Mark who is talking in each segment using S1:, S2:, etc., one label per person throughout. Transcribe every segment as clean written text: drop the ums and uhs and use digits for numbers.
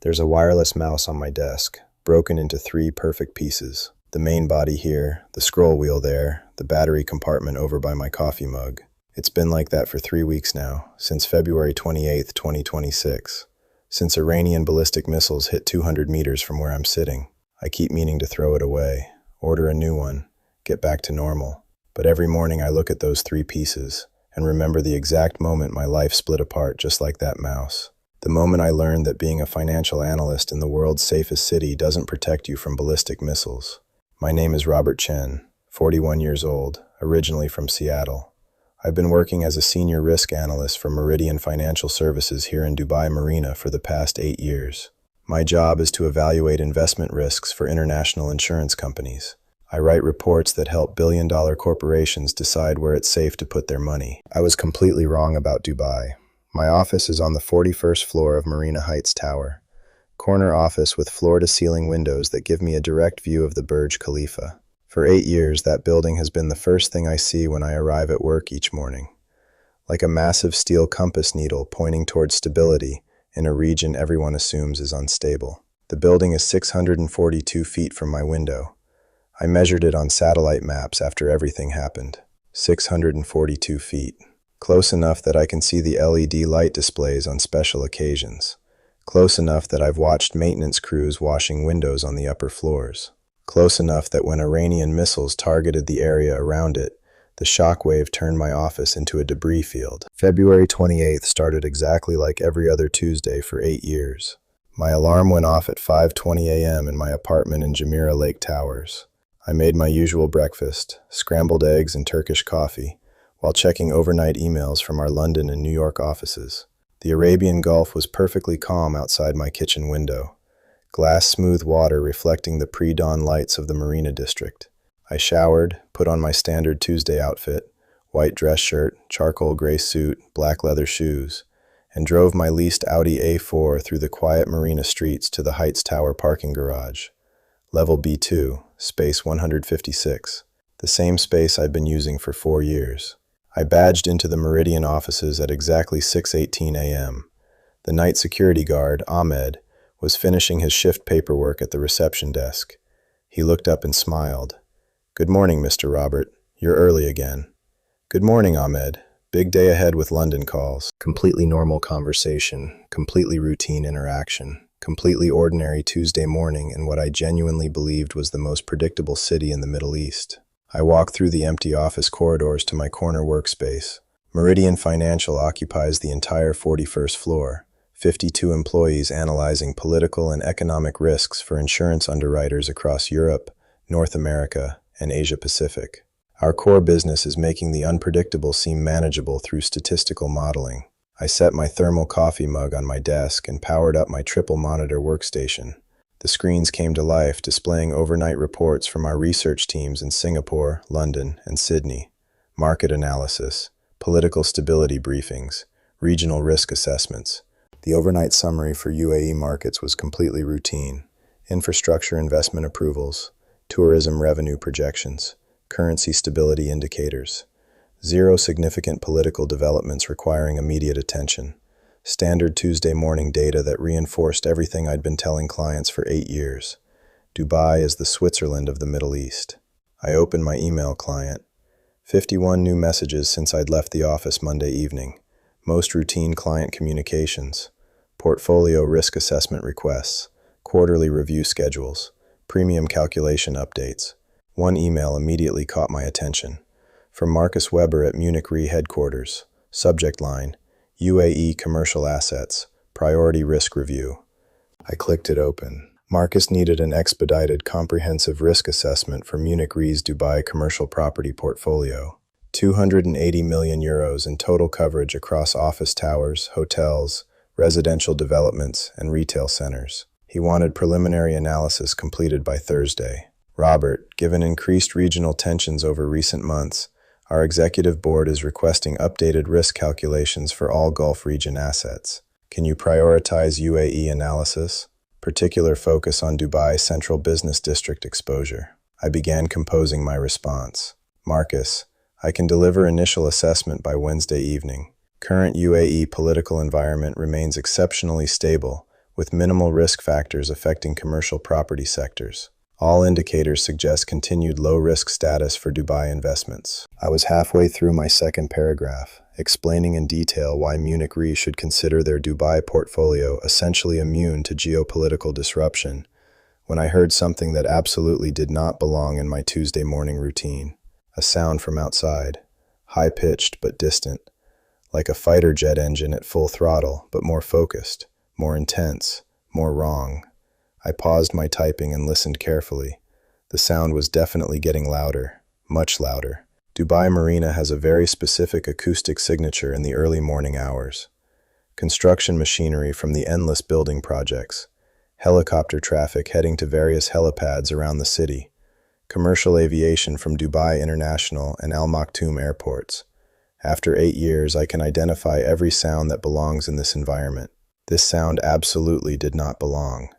S1: There's a wireless mouse on my desk, broken into three perfect pieces. The main body here, the scroll wheel there, the battery compartment over by my coffee mug. It's been like that for 3 weeks now, since February 28th, 2026. Since Iranian ballistic missiles hit 200 meters from where I'm sitting. I keep meaning to throw it away, order a new one, get back to normal. But every morning I look at those three pieces and remember the exact moment my life split apart just like that mouse. The moment I learned that being a financial analyst in the world's safest city doesn't protect you from ballistic missiles. My name is Robert Chen, 41 years old, originally from Seattle. I've been working as a senior risk analyst for Meridian Financial Services here in Dubai Marina for the past 8 years. My job is to evaluate investment risks for international insurance companies. I write reports that help billion-dollar corporations decide where it's safe to put their money. I was completely wrong about Dubai. My office is on the 41st floor of Marina Heights Tower. Corner office with floor-to-ceiling windows that give me a direct view of the Burj Khalifa. For 8 years, that building has been the first thing I see when I arrive at work each morning. Like a massive steel compass needle pointing towards stability in a region everyone assumes is unstable. The building is 642 feet from my window. I measured it on satellite maps after everything happened. 642 feet. Close enough that I can see the LED light displays on special occasions. Close enough that I've watched maintenance crews washing windows on the upper floors. Close enough that when Iranian missiles targeted the area around it, the shockwave turned my office into a debris field. February 28th started exactly like every other Tuesday for 8 years. My alarm went off at 5:20 a.m. in my apartment in Jumeirah Lake Towers. I made my usual breakfast, scrambled eggs and Turkish coffee, while checking overnight emails from our London and New York offices. The Arabian Gulf was perfectly calm outside my kitchen window. Glass-smooth water reflecting the pre-dawn lights of the Marina district. I showered, put on my standard Tuesday outfit, white dress shirt, charcoal gray suit, black leather shoes, and drove my leased Audi A4 through the quiet Marina streets to the Heights Tower parking garage. Level B2, space 156, the same space I've been using for 4 years. I badged into the Meridian offices at exactly 6:18 a.m. The night security guard, Ahmed, was finishing his shift paperwork at the reception desk. He looked up and smiled. "Good morning, Mr. Robert. You're early again." "Good morning, Ahmed. Big day ahead with London calls." Completely normal conversation, completely routine interaction, completely ordinary Tuesday morning in what I genuinely believed was the most predictable city in the Middle East. I walked through the empty office corridors to my corner workspace. Meridian Financial occupies the entire 41st floor. 52 employees analyzing political and economic risks for insurance underwriters across Europe, North America, and Asia Pacific. Our core business is making the unpredictable seem manageable through statistical modeling. I set my thermal coffee mug on my desk and powered up my triple-monitor workstation. The screens came to life, displaying overnight reports from our research teams in Singapore, London, and Sydney. Market analysis, political stability briefings, regional risk assessments. The overnight summary for UAE markets was completely routine. Infrastructure investment approvals, tourism revenue projections, currency stability indicators. 0 significant political developments requiring immediate attention. Standard Tuesday morning data that reinforced everything I'd been telling clients for 8 years. Dubai is the Switzerland of the Middle East. I opened my email client. 51 new messages since I'd left the office Monday evening. Most routine client communications. Portfolio risk assessment requests. Quarterly review schedules. Premium calculation updates. One email immediately caught my attention. From Marcus Weber at Munich Re headquarters. Subject line, UAE Commercial Assets, Priority Risk Review. I clicked it open. Marcus needed an expedited, comprehensive risk assessment for Munich Re's Dubai commercial property portfolio. 280 million euros in total coverage across office towers, hotels, residential developments, and retail centers. He wanted preliminary analysis completed by Thursday. "Robert, given increased regional tensions over recent months, our executive board is requesting updated risk calculations for all Gulf region assets. Can you prioritize UAE analysis? Particular focus on Dubai Central Business District exposure." I began composing my response. "Marcus, I can deliver initial assessment by Wednesday evening. Current UAE political environment remains exceptionally stable, with minimal risk factors affecting commercial property sectors. All indicators suggest continued low-risk status for Dubai investments. I was halfway through my second paragraph, explaining in detail why Munich Re should consider their Dubai portfolio essentially immune to geopolitical disruption, when I heard something that absolutely did not belong in my Tuesday morning routine. A sound from outside, high-pitched but distant, like a fighter jet engine at full throttle, but more focused, more intense, more wrong. I paused my typing and listened carefully. The sound was definitely getting louder, much louder. Dubai Marina has a very specific acoustic signature in the early morning hours. Construction machinery from the endless building projects, helicopter traffic heading to various helipads around the city, commercial aviation from Dubai International and Al Maktoum airports. After 8 years, I can identify every sound that belongs in this environment. This sound absolutely did not belong.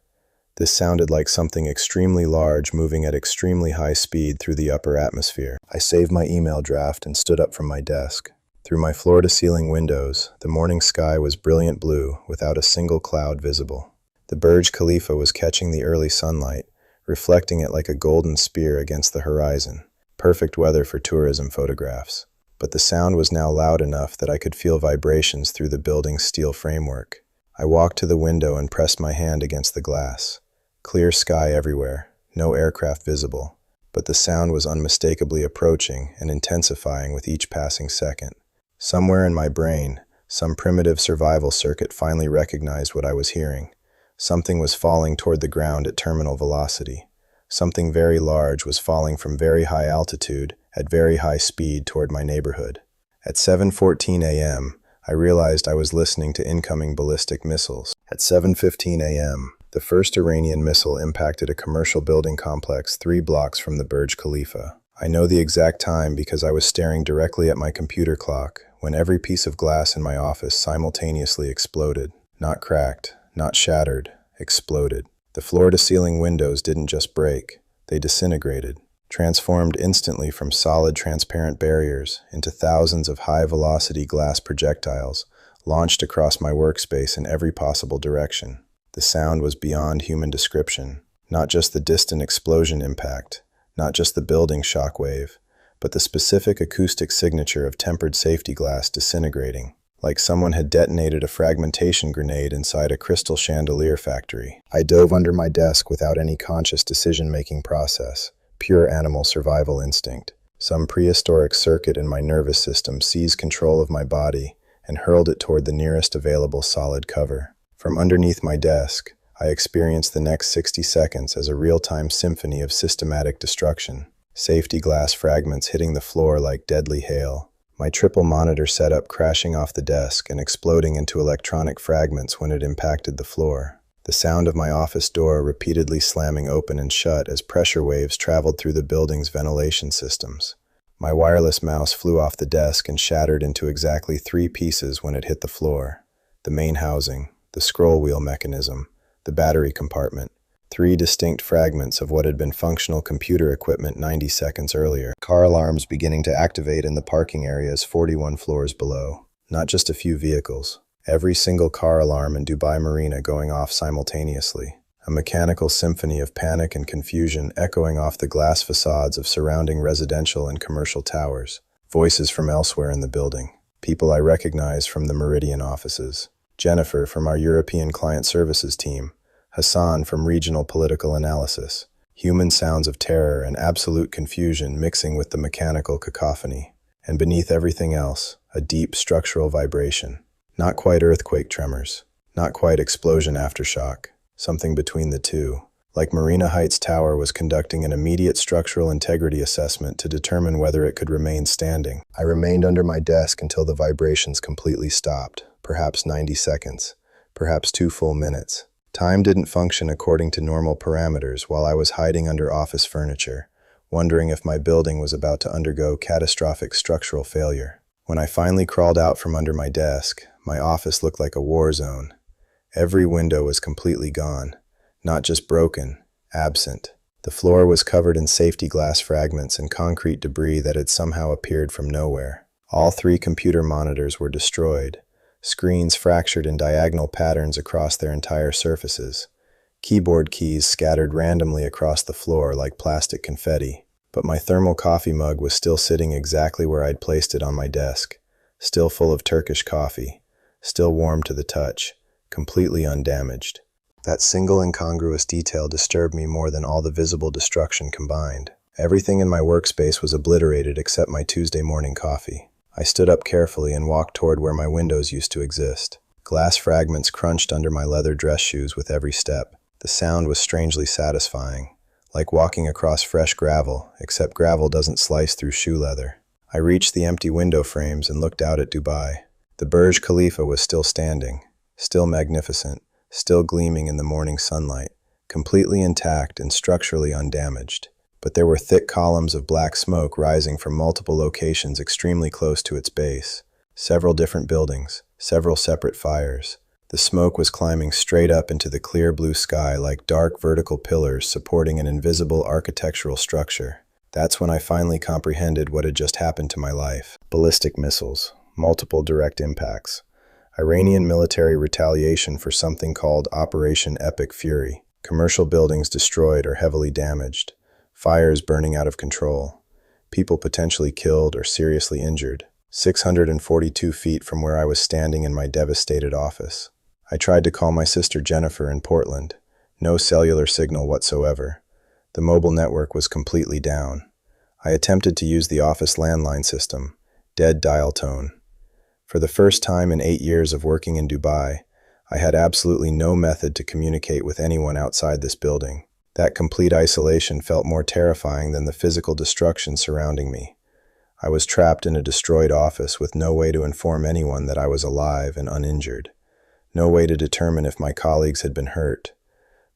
S1: This sounded like something extremely large moving at extremely high speed through the upper atmosphere. I saved my email draft and stood up from my desk. Through my floor-to-ceiling windows, the morning sky was brilliant blue, without a single cloud visible. The Burj Khalifa was catching the early sunlight, reflecting it like a golden spear against the horizon. Perfect weather for tourism photographs. But the sound was now loud enough that I could feel vibrations through the building's steel framework. I walked to the window and pressed my hand against the glass. Clear sky everywhere, no aircraft visible, but the sound was unmistakably approaching and intensifying with each passing second. Somewhere in my brain, some primitive survival circuit finally recognized what I was hearing. Something was falling toward the ground at terminal velocity. Something very large was falling from very high altitude at very high speed toward my neighborhood. At 7:14 a.m., I realized I was listening to incoming ballistic missiles. At 7:15 a.m., the first Iranian missile impacted a commercial building complex 3 blocks from the Burj Khalifa. I know the exact time because I was staring directly at my computer clock when every piece of glass in my office simultaneously exploded. Not cracked, not shattered, exploded. The floor-to-ceiling windows didn't just break, they disintegrated, transformed instantly from solid transparent barriers into thousands of high-velocity glass projectiles launched across my workspace in every possible direction. The sound was beyond human description, not just the distant explosion impact, not just the building shockwave, but the specific acoustic signature of tempered safety glass disintegrating, like someone had detonated a fragmentation grenade inside a crystal chandelier factory. I dove under my desk without any conscious decision-making process, pure animal survival instinct. Some prehistoric circuit in my nervous system seized control of my body and hurled it toward the nearest available solid cover. From underneath my desk, I experienced the next 60 seconds as a real-time symphony of systematic destruction. Safety glass fragments hitting the floor like deadly hail. My triple monitor setup crashing off the desk and exploding into electronic fragments when it impacted the floor. The sound of my office door repeatedly slamming open and shut as pressure waves traveled through the building's ventilation systems. My wireless mouse flew off the desk and shattered into exactly 3 pieces when it hit the floor. The main housing, the scroll wheel mechanism, the battery compartment, 3 distinct fragments of what had been functional computer equipment 90 seconds earlier. Car alarms beginning to activate in the parking areas 41 floors below. Not just a few vehicles. Every single car alarm in Dubai Marina going off simultaneously. A mechanical symphony of panic and confusion echoing off the glass facades of surrounding residential and commercial towers. Voices from elsewhere in the building. People I recognize from the Meridian offices. Jennifer from our European client services team. Hassan from regional political analysis. Human sounds of terror and absolute confusion mixing with the mechanical cacophony. And beneath everything else, a deep structural vibration. Not quite earthquake tremors. Not quite explosion aftershock. Something between the two. Like Marina Heights Tower was conducting an immediate structural integrity assessment to determine whether it could remain standing. I remained under my desk until the vibrations completely stopped. Perhaps 90 seconds. Perhaps 2 full minutes. Time didn't function according to normal parameters while I was hiding under office furniture, wondering if my building was about to undergo catastrophic structural failure. When I finally crawled out from under my desk, my office looked like a war zone. Every window was completely gone, not just broken, absent. The floor was covered in safety glass fragments and concrete debris that had somehow appeared from nowhere. All 3 computer monitors were destroyed. screens fractured in diagonal patterns across their entire surfaces, keyboard keys scattered randomly across the floor like plastic confetti. But my thermal coffee mug was still sitting exactly where I'd placed it on my desk, still full of Turkish coffee, still warm to the touch, completely undamaged. That single incongruous detail disturbed me more than all the visible destruction combined. Everything in my workspace was obliterated except my Tuesday morning coffee. I stood up carefully and walked toward where my windows used to exist. Glass fragments crunched under my leather dress shoes with every step. The sound was strangely satisfying, like walking across fresh gravel, except gravel doesn't slice through shoe leather. I reached the empty window frames and looked out at Dubai. The Burj Khalifa was still standing, still magnificent, still gleaming in the morning sunlight, completely intact and structurally undamaged. But there were thick columns of black smoke rising from multiple locations extremely close to its base. Several different buildings, several separate fires. The smoke was climbing straight up into the clear blue sky like dark vertical pillars supporting an invisible architectural structure. That's when I finally comprehended what had just happened to my life. Ballistic missiles, multiple direct impacts. Iranian military retaliation for something called Operation Epic Fury. Commercial buildings destroyed or heavily damaged. Fires burning out of control. People potentially killed or seriously injured. 642 feet from where I was standing in my devastated office. I tried to call my sister Jennifer in Portland. No cellular signal whatsoever. The mobile network was completely down. I attempted to use the office landline system. Dead dial tone. For the first time in 8 years of working in Dubai, I had absolutely no method to communicate with anyone outside this building. That complete isolation felt more terrifying than the physical destruction surrounding me. I was trapped in a destroyed office with no way to inform anyone that I was alive and uninjured. No way to determine if my colleagues had been hurt.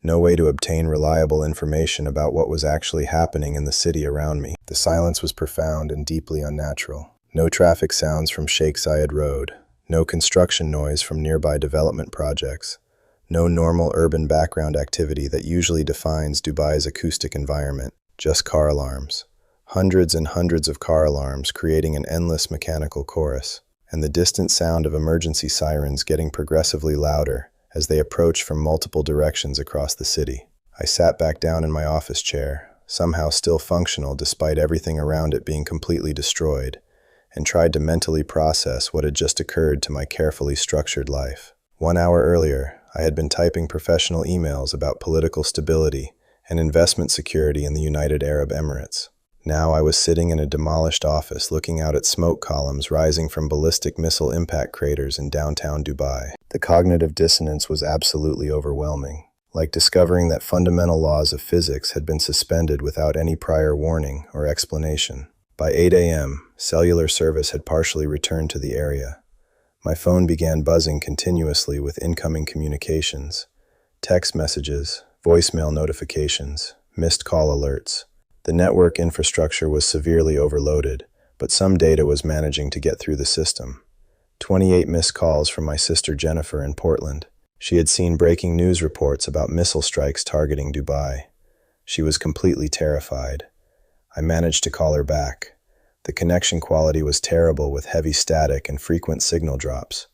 S1: No way to obtain reliable information about what was actually happening in the city around me. The silence was profound and deeply unnatural. No traffic sounds from Sheikh Zayed Road. No construction noise from nearby development projects. No normal urban background activity that usually defines Dubai's acoustic environment. Just car alarms. Hundreds and hundreds of car alarms creating an endless mechanical chorus, and the distant sound of emergency sirens getting progressively louder as they approached from multiple directions across the city. I sat back down in my office chair, somehow still functional despite everything around it being completely destroyed, and tried to mentally process what had just occurred to my carefully structured life. 1 hour earlier, I had been typing professional emails about political stability and investment security in the United Arab Emirates. Now I was sitting in a demolished office looking out at smoke columns rising from ballistic missile impact craters in downtown Dubai. The cognitive dissonance was absolutely overwhelming, like discovering that fundamental laws of physics had been suspended without any prior warning or explanation. By 8 a.m., cellular service had partially returned to the area. My phone began buzzing continuously with incoming communications, text messages, voicemail notifications, missed call alerts. The network infrastructure was severely overloaded, but some data was managing to get through the system. 28 missed calls from my sister Jennifer in Portland. She had seen breaking news reports about missile strikes targeting Dubai. She was completely terrified. I managed to call her back. The connection quality was terrible with heavy static and frequent signal drops.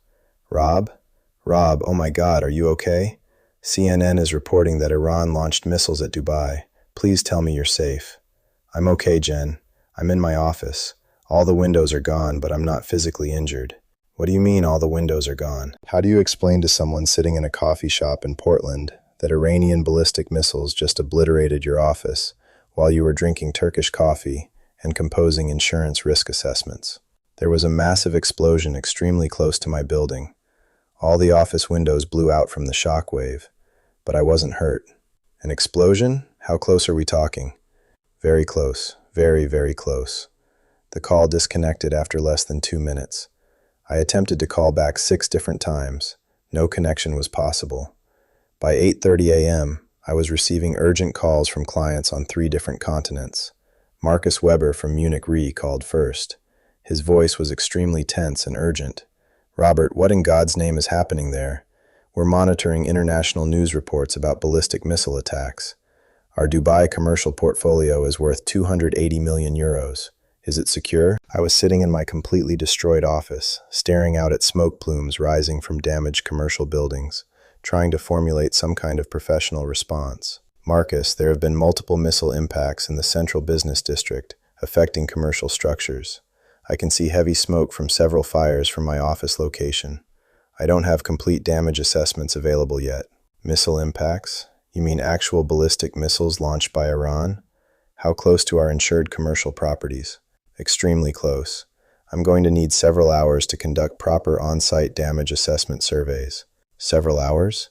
S1: Rob? Rob, oh my God, are you okay? CNN is reporting that Iran launched missiles at Dubai. Please tell me you're safe. I'm okay, Jen. I'm in my office. All the windows are gone, but I'm not physically injured. What do you mean all the windows are gone? How do you explain to someone sitting in a coffee shop in Portland that Iranian ballistic missiles just obliterated your office while you were drinking Turkish coffee and composing insurance risk assessments? There was a massive explosion extremely close to my building. All the office windows blew out from the shock wave, but I wasn't hurt. An explosion? How close are we talking? Very close. Very, very close. The call disconnected after less than 2 minutes. I attempted to call back 6 different times. No connection was possible. By 8:30 a.m., I was receiving urgent calls from clients on 3 different continents. Marcus Weber from Munich Re called first. His voice was extremely tense and urgent. Robert, what in God's name is happening there? We're monitoring international news reports about ballistic missile attacks. Our Dubai commercial portfolio is worth 280 million euros. Is it secure? I was sitting in my completely destroyed office, staring out at smoke plumes rising from damaged commercial buildings, trying to formulate some kind of professional response. Marcus, there have been multiple missile impacts in the central business district, affecting commercial structures. I can see heavy smoke from several fires from my office location. I don't have complete damage assessments available yet. Missile impacts? You mean actual ballistic missiles launched by Iran? How close to our insured commercial properties? Extremely close. I'm going to need several hours to conduct proper on-site damage assessment surveys. Several hours?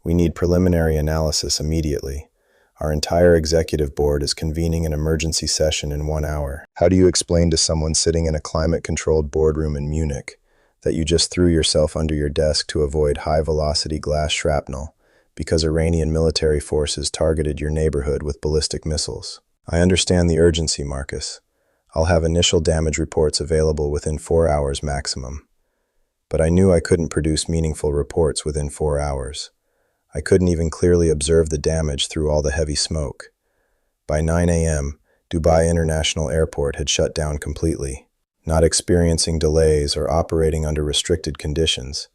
S1: We need preliminary analysis immediately. Our entire executive board is convening an emergency session in 1 hour. How do you explain to someone sitting in a climate-controlled boardroom in Munich that you just threw yourself under your desk to avoid high-velocity glass shrapnel because Iranian military forces targeted your neighborhood with ballistic missiles? I understand the urgency, Marcus. I'll have initial damage reports available within 4 hours maximum. But I knew I couldn't produce meaningful reports within 4 hours. I couldn't even clearly observe the damage through all the heavy smoke. By 9 a.m., Dubai International Airport had shut down completely, not experiencing delays or operating under restricted conditions,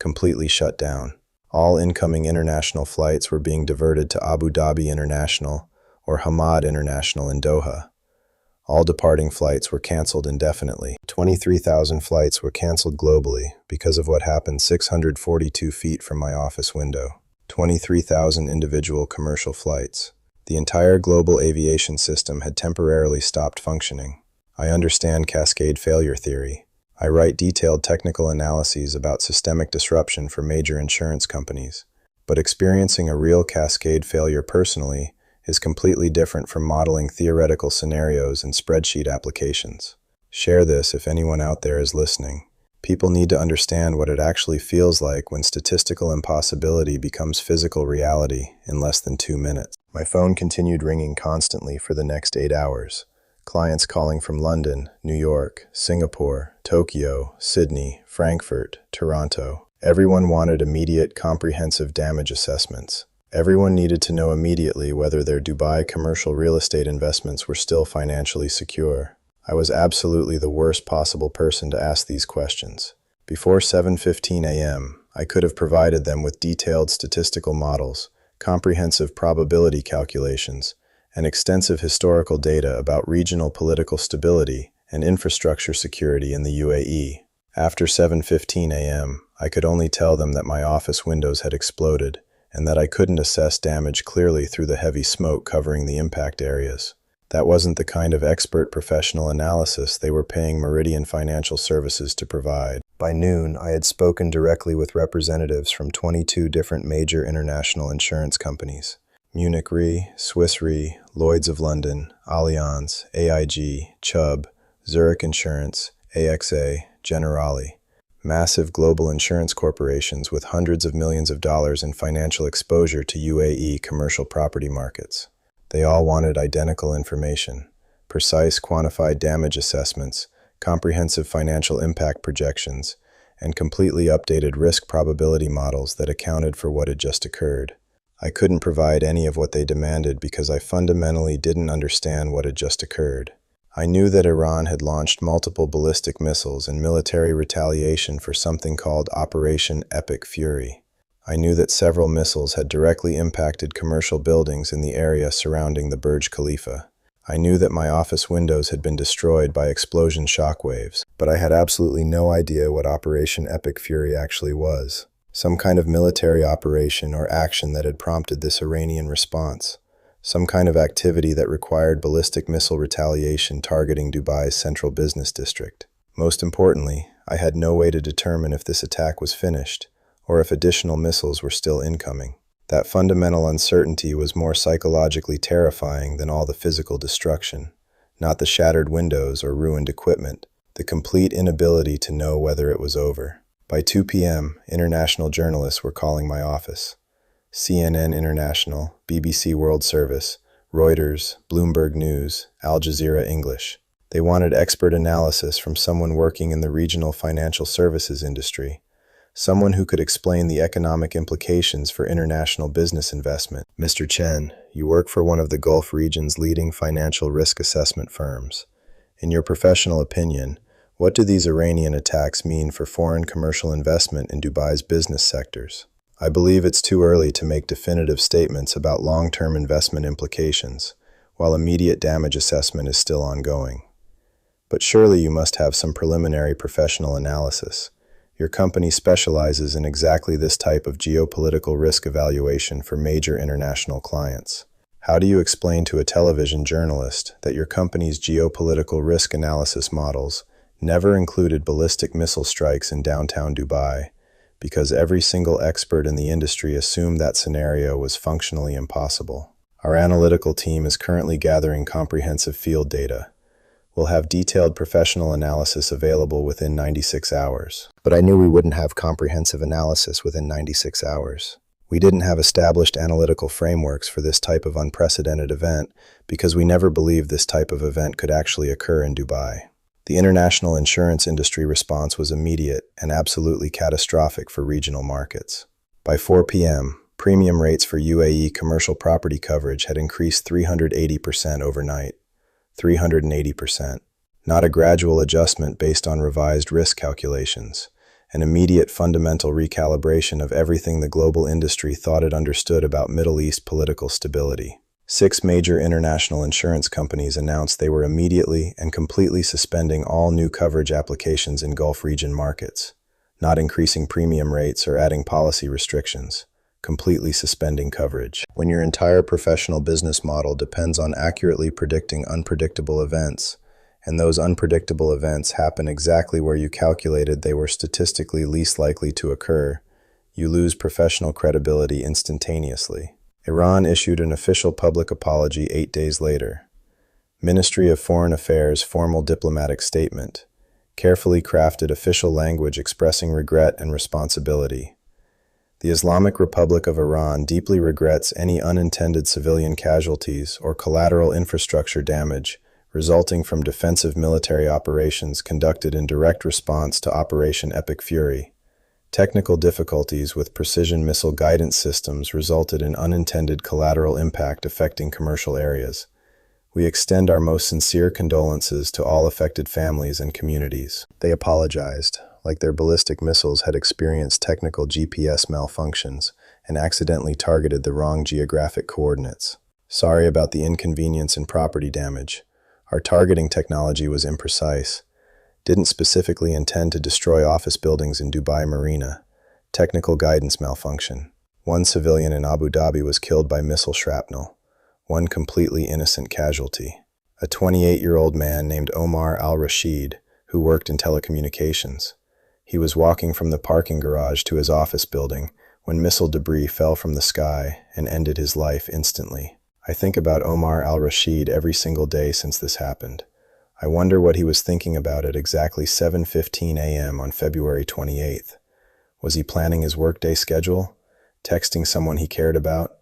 S1: completely shut down. All incoming international flights were being diverted to Abu Dhabi International or Hamad International in Doha. All departing flights were canceled indefinitely. 23,000 flights were canceled globally because of what happened 642 feet from my office window. 23,000 individual commercial flights. The entire global aviation system had temporarily stopped functioning. I understand cascade failure theory. I write detailed technical analyses about systemic disruption for major insurance companies. But experiencing a real cascade failure personally is completely different from modeling theoretical scenarios in spreadsheet applications. Share this if anyone out there is listening. People need to understand what it actually feels like when statistical impossibility becomes physical reality in less than 2 minutes. My phone continued ringing constantly for the next 8 hours. Clients calling from London, New York, Singapore, Tokyo, Sydney, Frankfurt, Toronto. Everyone wanted immediate, comprehensive damage assessments. Everyone needed to know immediately whether their Dubai commercial real estate investments were still financially secure. I was absolutely the worst possible person to ask these questions. Before 7:15 a.m., I could have provided them with detailed statistical models, comprehensive probability calculations, and extensive historical data about regional political stability and infrastructure security in the UAE. After 7:15 a.m., I could only tell them that my office windows had exploded and that I couldn't assess damage clearly through the heavy smoke covering the impact areas. That wasn't the kind of expert professional analysis they were paying Meridian Financial Services to provide. By noon, I had spoken directly with representatives from 22 different major international insurance companies: Munich Re, Swiss Re, Lloyd's of London, Allianz, AIG, Chubb, Zurich Insurance, AXA, Generali. Massive global insurance corporations with hundreds of millions of dollars in financial exposure to UAE commercial property markets. They all wanted identical information: precise quantified damage assessments, comprehensive financial impact projections, and completely updated risk probability models that accounted for what had just occurred. I couldn't provide any of what they demanded because I fundamentally didn't understand what had just occurred. I knew that Iran had launched multiple ballistic missiles in military retaliation for something called Operation Epic Fury. I knew that several missiles had directly impacted commercial buildings in the area surrounding the Burj Khalifa. I knew that my office windows had been destroyed by explosion shockwaves, but I had absolutely no idea what Operation Epic Fury actually was. Some kind of military operation or action that had prompted this Iranian response. Some kind of activity that required ballistic missile retaliation targeting Dubai's central business district. Most importantly, I had no way to determine if this attack was finished, or if additional missiles were still incoming. That fundamental uncertainty was more psychologically terrifying than all the physical destruction, not the shattered windows or ruined equipment, the complete inability to know whether it was over. By 2 p.m., international journalists were calling my office. CNN International, BBC World Service, Reuters, Bloomberg News, Al Jazeera English. They wanted expert analysis from someone working in the regional financial services industry, someone who could explain the economic implications for international business investment. Mr. Chen, you work for one of the Gulf region's leading financial risk assessment firms. In your professional opinion, what do these Iranian attacks mean for foreign commercial investment in Dubai's business sectors? I believe it's too early to make definitive statements about long-term investment implications, while immediate damage assessment is still ongoing. But surely you must have some preliminary professional analysis. Your company specializes in exactly this type of geopolitical risk evaluation for major international clients. How do you explain to a television journalist that your company's geopolitical risk analysis models never included ballistic missile strikes in downtown Dubai, because every single expert in the industry assumed that scenario was functionally impossible? Our analytical team is currently gathering comprehensive field data. We'll have detailed professional analysis available within 96 hours. But I knew we wouldn't have comprehensive analysis within 96 hours. We didn't have established analytical frameworks for this type of unprecedented event because we never believed this type of event could actually occur in Dubai. The international insurance industry response was immediate and absolutely catastrophic for regional markets. By 4 p.m., premium rates for UAE commercial property coverage had increased 380% overnight. 380%. Not a gradual adjustment based on revised risk calculations. An immediate fundamental recalibration of everything the global industry thought it understood about Middle East political stability. 6 major international insurance companies announced they were immediately and completely suspending all new coverage applications in Gulf region markets, not increasing premium rates or adding policy restrictions, completely suspending coverage. When your entire professional business model depends on accurately predicting unpredictable events, and those unpredictable events happen exactly where you calculated they were statistically least likely to occur, you lose professional credibility instantaneously. Iran issued an official public apology 8 days later. Ministry of Foreign Affairs formal diplomatic statement. Carefully crafted official language expressing regret and responsibility. The Islamic Republic of Iran deeply regrets any unintended civilian casualties or collateral infrastructure damage resulting from defensive military operations conducted in direct response to Operation Epic Fury. Technical difficulties with precision missile guidance systems resulted in unintended collateral impact affecting commercial areas. We extend our most sincere condolences to all affected families and communities. They apologized, like their ballistic missiles had experienced technical GPS malfunctions and accidentally targeted the wrong geographic coordinates. Sorry about the inconvenience and property damage. Our targeting technology was imprecise. Didn't specifically intend to destroy office buildings in Dubai Marina. Technical guidance malfunction. 1 civilian in Abu Dhabi was killed by missile shrapnel. 1 completely innocent casualty. A 28-year-old man named Omar al-Rashid, who worked in telecommunications. He was walking from the parking garage to his office building when missile debris fell from the sky and ended his life instantly. I think about Omar al-Rashid every single day since this happened. I wonder what he was thinking about at exactly 7:15 a.m. on February 28th. Was he planning his workday schedule? Texting someone he cared about?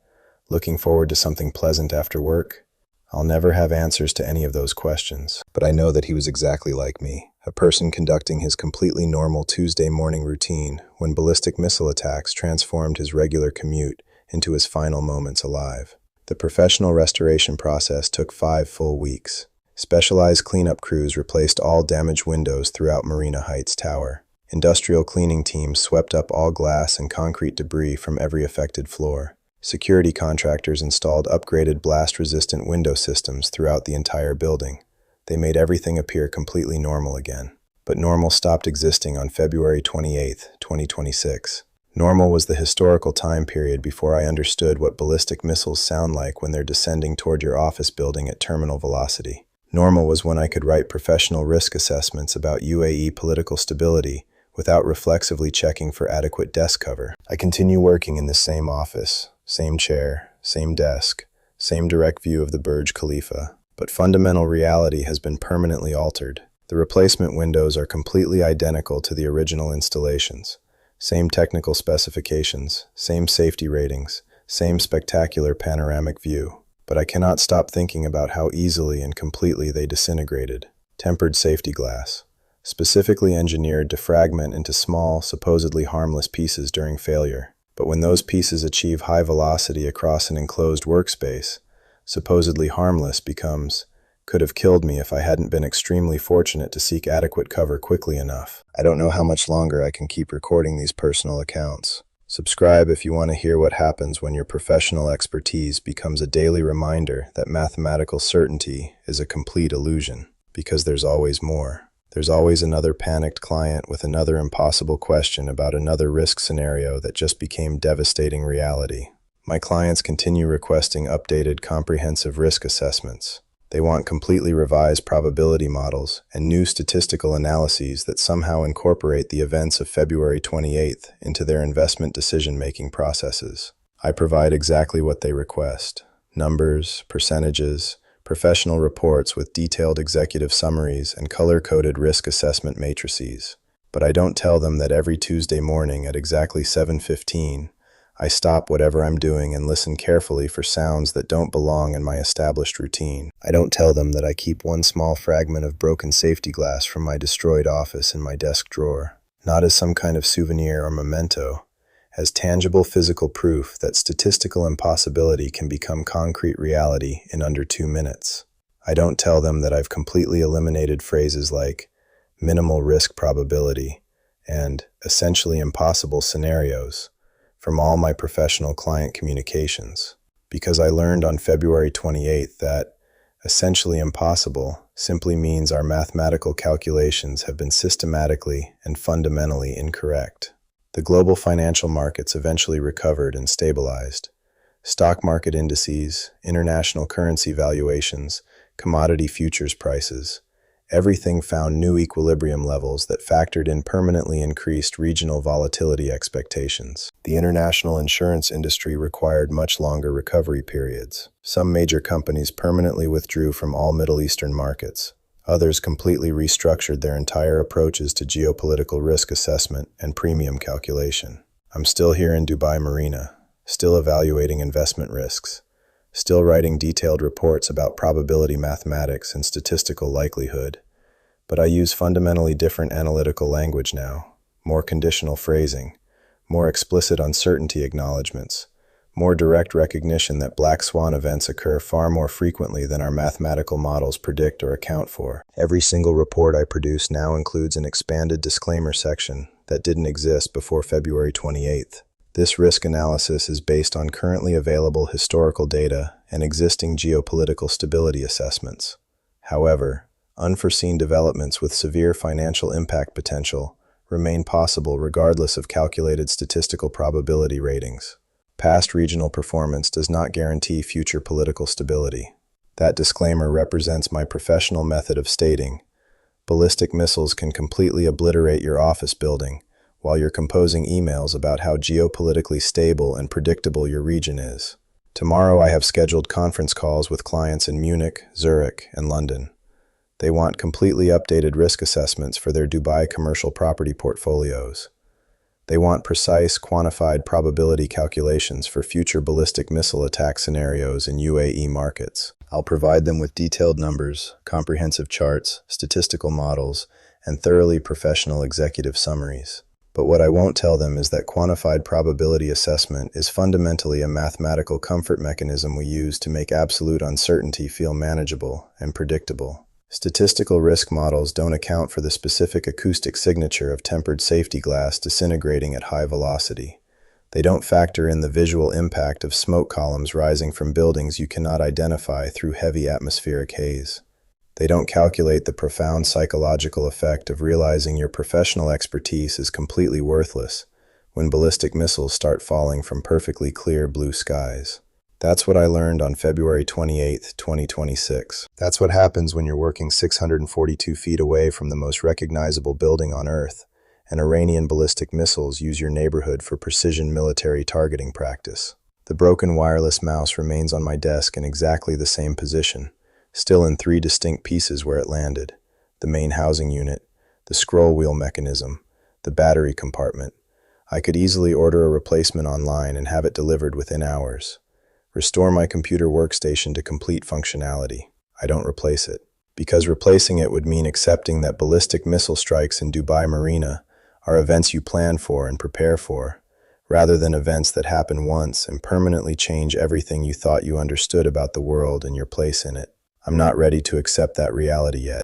S1: Looking forward to something pleasant after work? I'll never have answers to any of those questions, but I know that he was exactly like me, a person conducting his completely normal Tuesday morning routine when ballistic missile attacks transformed his regular commute into his final moments alive. The professional restoration process took 5 full weeks. Specialized cleanup crews replaced all damaged windows throughout Marina Heights Tower. Industrial cleaning teams swept up all glass and concrete debris from every affected floor. Security contractors installed upgraded blast-resistant window systems throughout the entire building. They made everything appear completely normal again. But normal stopped existing on February 28, 2026. Normal was the historical time period before I understood what ballistic missiles sound like when they're descending toward your office building at terminal velocity. Normal was when I could write professional risk assessments about UAE political stability without reflexively checking for adequate desk cover. I continue working in the same office, same chair, same desk, same direct view of the Burj Khalifa. But fundamental reality has been permanently altered. The replacement windows are completely identical to the original installations. Same technical specifications, same safety ratings, same spectacular panoramic view. But I cannot stop thinking about how easily and completely they disintegrated. Tempered safety glass, specifically engineered to fragment into small, supposedly harmless pieces during failure. But when those pieces achieve high velocity across an enclosed workspace, supposedly harmless becomes could have killed me if I hadn't been extremely fortunate to seek adequate cover quickly enough. I don't know how much longer I can keep recording these personal accounts. Subscribe if you want to hear what happens when your professional expertise becomes a daily reminder that mathematical certainty is a complete illusion, because there's always more. There's always another panicked client with another impossible question about another risk scenario that just became devastating reality. My clients continue requesting updated comprehensive risk assessments. They want completely revised probability models and new statistical analyses that somehow incorporate the events of February 28th into their investment decision-making processes. I provide exactly what they request: numbers, percentages, professional reports with detailed executive summaries, and color-coded risk assessment matrices. But I don't tell them that every Tuesday morning at exactly 7:15, I stop whatever I'm doing and listen carefully for sounds that don't belong in my established routine. I don't tell them that I keep one small fragment of broken safety glass from my destroyed office in my desk drawer, not as some kind of souvenir or memento, as tangible physical proof that statistical impossibility can become concrete reality in under 2 minutes. I don't tell them that I've completely eliminated phrases like minimal risk probability and essentially impossible scenarios from all my professional client communications, because I learned on February 28th that essentially impossible simply means our mathematical calculations have been systematically and fundamentally incorrect. The global financial markets eventually recovered and stabilized. Stock market indices, international currency valuations, commodity futures prices, everything found new equilibrium levels that factored in permanently increased regional volatility expectations. The international insurance industry required much longer recovery periods. Some major companies permanently withdrew from all Middle Eastern markets. Others completely restructured their entire approaches to geopolitical risk assessment and premium calculation. I'm still here in Dubai Marina, still evaluating investment risks, still writing detailed reports about probability mathematics and statistical likelihood, but I use fundamentally different analytical language now, more conditional phrasing, more explicit uncertainty acknowledgments, more direct recognition that black swan events occur far more frequently than our mathematical models predict or account for. Every single report I produce now includes an expanded disclaimer section that didn't exist before February 28th. This risk analysis is based on currently available historical data and existing geopolitical stability assessments. However, unforeseen developments with severe financial impact potential remain possible regardless of calculated statistical probability ratings. Past regional performance does not guarantee future political stability. That disclaimer represents my professional method of stating, ballistic missiles can completely obliterate your office building while you're composing emails about how geopolitically stable and predictable your region is. Tomorrow I have scheduled conference calls with clients in Munich, Zurich, and London. They want completely updated risk assessments for their Dubai commercial property portfolios. They want precise, quantified probability calculations for future ballistic missile attack scenarios in UAE markets. I'll provide them with detailed numbers, comprehensive charts, statistical models, and thoroughly professional executive summaries. But what I won't tell them is that quantified probability assessment is fundamentally a mathematical comfort mechanism we use to make absolute uncertainty feel manageable and predictable. Statistical risk models don't account for the specific acoustic signature of tempered safety glass disintegrating at high velocity. They don't factor in the visual impact of smoke columns rising from buildings you cannot identify through heavy atmospheric haze. They don't calculate the profound psychological effect of realizing your professional expertise is completely worthless when ballistic missiles start falling from perfectly clear blue skies. That's what I learned on February 28, 2026. That's what happens when you're working 642 feet away from the most recognizable building on Earth, and Iranian ballistic missiles use your neighborhood for precision military targeting practice. The broken wireless mouse remains on my desk in exactly the same position, still in 3 distinct pieces where it landed: the main housing unit, the scroll wheel mechanism, the battery compartment. I could easily order a replacement online and have it delivered within hours. Restore my computer workstation to complete functionality. I don't replace it, because replacing it would mean accepting that ballistic missile strikes in Dubai Marina are events you plan for and prepare for, rather than events that happen once and permanently change everything you thought you understood about the world and your place in it. I'm not ready to accept that reality yet.